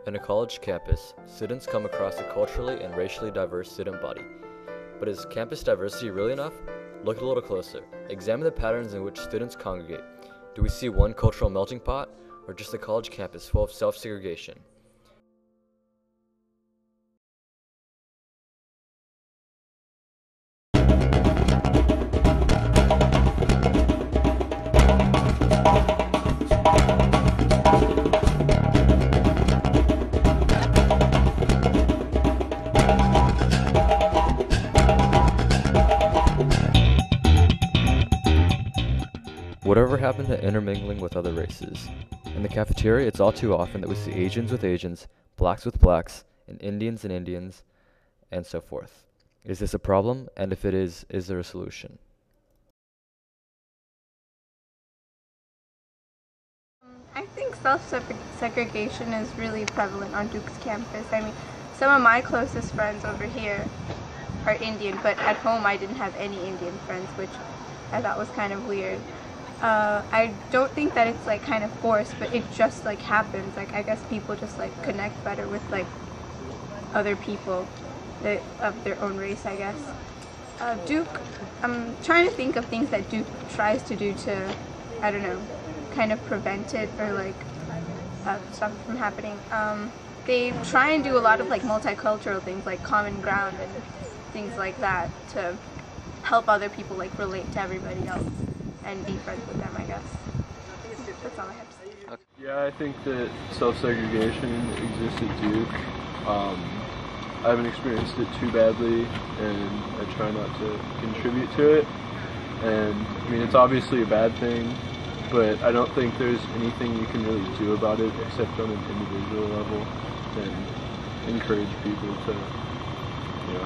In a college campus, students come across a culturally and racially diverse student body. But is campus diversity really enough? Look a little closer. Examine the patterns in which students congregate. Do we see one cultural melting pot, or just a college campus full of self-segregation? Whatever happened to intermingling with other races? In the cafeteria, it's all too often that we see Asians with Asians, blacks with blacks, and Indians, and so forth. Is this a problem? And if it is there a solution? I think self-segregation is really prevalent on Duke's campus. I mean, some of my closest friends over here are Indian, but at home I didn't have any Indian friends, which I thought was kind of weird. I don't think that it's like kind of forced, but it just like happens. Like I guess people just like connect better with like other people of their own race, I guess. Duke, I'm trying to think of things that Duke tries to do to, I don't know, kind of prevent it or like stop it from happening. They try and do a lot of like multicultural things like common ground and things like that to help other people like relate to everybody else and be friends with them, I guess. That's all I have to say. Okay. Yeah, I think that self-segregation exists at Duke. I haven't experienced it too badly, and I try not to contribute to it. And I mean, it's obviously a bad thing, but I don't think there's anything you can really do about it except on an individual level and encourage people to,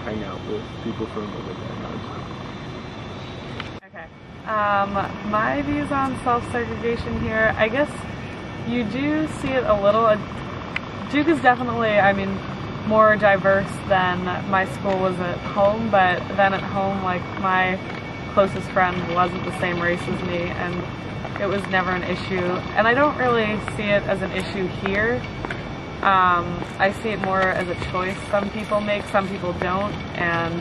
hang out with people from other backgrounds. My views on self-segregation here, I guess you do see it a little. Duke is definitely, more diverse than my school was at home, but then at home, like, my closest friend wasn't the same race as me, and it was never an issue. And I don't really see it as an issue here. I see it more as a choice some people make, some people don't, and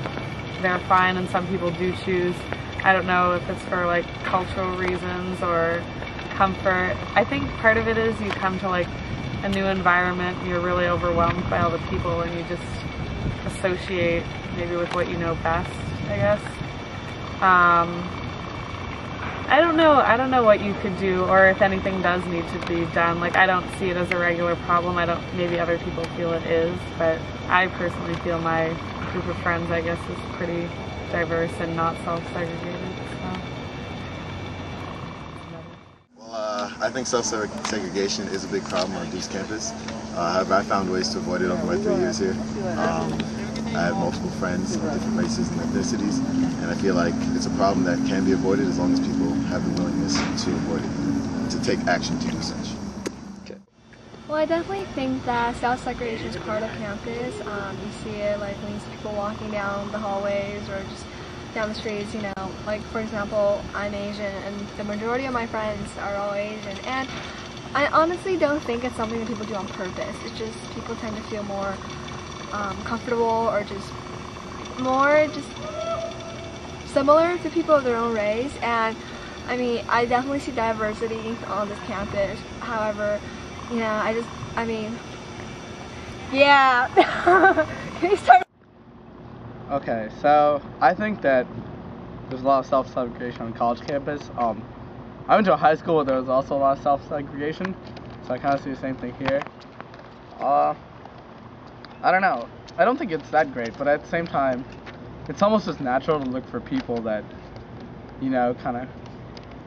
they're fine, and some people do choose. I don't know if it's for like cultural reasons or comfort. I think part of it is you come to like a new environment and you're really overwhelmed by all the people and you just associate maybe with what you know best, I guess. I don't know what you could do or if anything does need to be done. Like, I don't see it as a regular problem. Maybe other people feel it is, but I personally feel my group of friends, I guess, is pretty diverse and not self-segregated. Well, I think self-segregation is a big problem on Duke's campus. However, I found ways to avoid it over my 3 years here. I have multiple friends of different races and ethnicities, and I feel like it's a problem that can be avoided as long as people have the willingness to avoid it, to take action to do such. Well, I definitely think that self-segregation is part of campus. You see it like when you see people walking down the hallways or just down the streets, like for example, I'm Asian and the majority of my friends are all Asian, and I honestly don't think it's something that people do on purpose. It's just people tend to feel more comfortable or just similar to people of their own race. And I definitely see diversity on this campus. However, yeah. Can you start? Okay, so I think that there's a lot of self-segregation on college campus. I went to a high school where there was also a lot of self-segregation, so I kind of see the same thing here. I don't know. I don't think it's that great, but at the same time, it's almost just natural to look for people that, kind of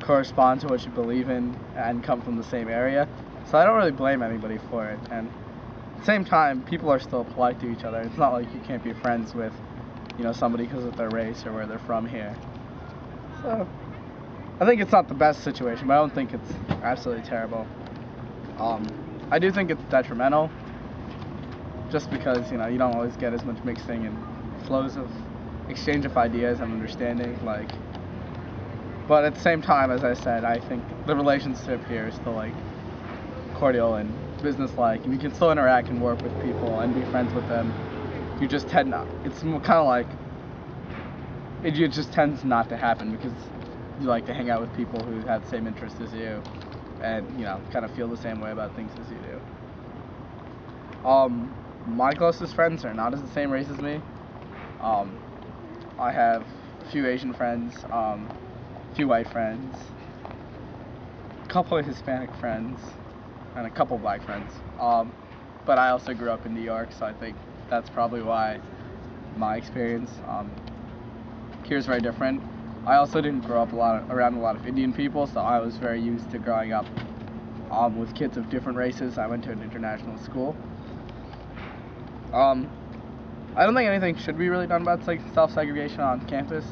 correspond to what you believe in and come from the same area. So I don't really blame anybody for it. And at the same time, people are still polite to each other. It's not like you can't be friends with, somebody because of their race or where they're from here. So I think it's not the best situation, but I don't think it's absolutely terrible. I do think it's detrimental, just because, you don't always get as much mixing and flows of exchange of ideas and understanding, but at the same time, as I said, I think the relationship here is still, cordial and business-like, and you can still interact and work with people and be friends with them. You just tend not. It's kind of like it just tends not to happen because you like to hang out with people who have the same interests as you, and kind of feel the same way about things as you do. My closest friends are not as the same race as me. I have a few Asian friends, a few white friends, a couple of Hispanic friends, and a couple black friends. But I also grew up in New York, so I think that's probably why my experience here is very different. I also didn't grow up around a lot of Indian people, so I was very used to growing up with kids of different races. I went to an international school. I don't think anything should be really done about self-segregation on campus.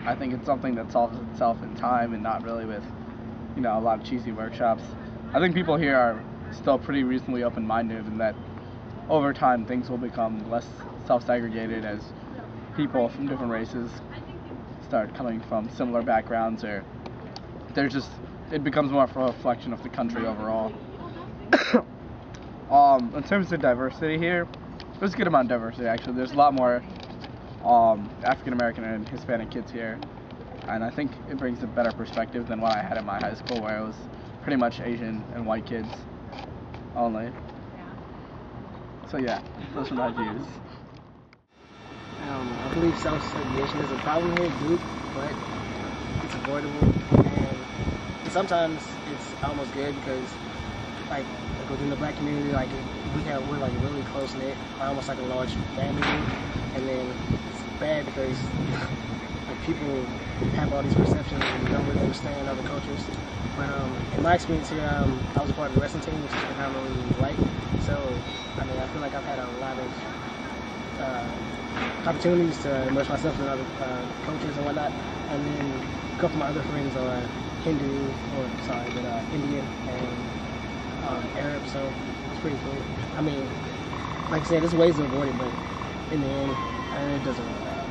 I think it's something that solves itself in time and not really with, a lot of cheesy workshops. I think people here are still pretty reasonably open-minded, and that over time things will become less self-segregated as people from different races start coming from similar backgrounds, or it becomes more of a reflection of the country overall. In terms of diversity here, there's a good amount of diversity actually. There's a lot more African American and Hispanic kids here, and I think it brings a better perspective than what I had in my high school, where it was pretty much Asian and white kids only. So yeah, those are my views. I believe self-segregation is a problem here at Duke, but it's avoidable, and sometimes it's almost good because, like within the black community, we're like really close knit, almost like a large family, and then it's bad because like people have all these perceptions and don't really understand other cultures. But in my experience here, I was a part of the wrestling team, which is predominantly white, so I feel like I've had a lot of opportunities to immerse myself in other cultures and whatnot, and then a couple of my other friends are Indian and Arab, so it's pretty cool. Like I said, there's ways to avoid it, but in the end, it doesn't really matter.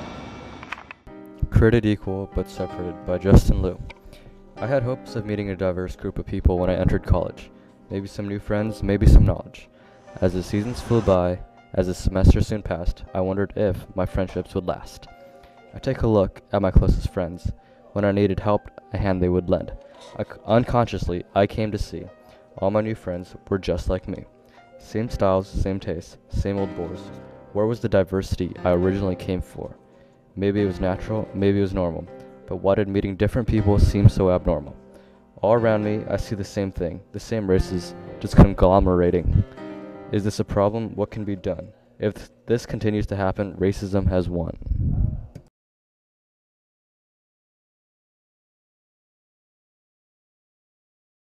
Created Equal but Separated by Justin Liu. I had hopes of meeting a diverse group of people when I entered college. Maybe some new friends, maybe some knowledge. As the seasons flew by, as the semester soon passed, I wondered if my friendships would last. I take a look at my closest friends. When I needed help, a hand they would lend. Unconsciously, I came to see all my new friends were just like me. Same styles, same tastes, same old bores. Where was the diversity I originally came for? Maybe it was natural, maybe it was normal, but why did meeting different people seem so abnormal? All around me, I see the same thing, the same races, just conglomerating. Is this a problem? What can be done? If this continues to happen, racism has won.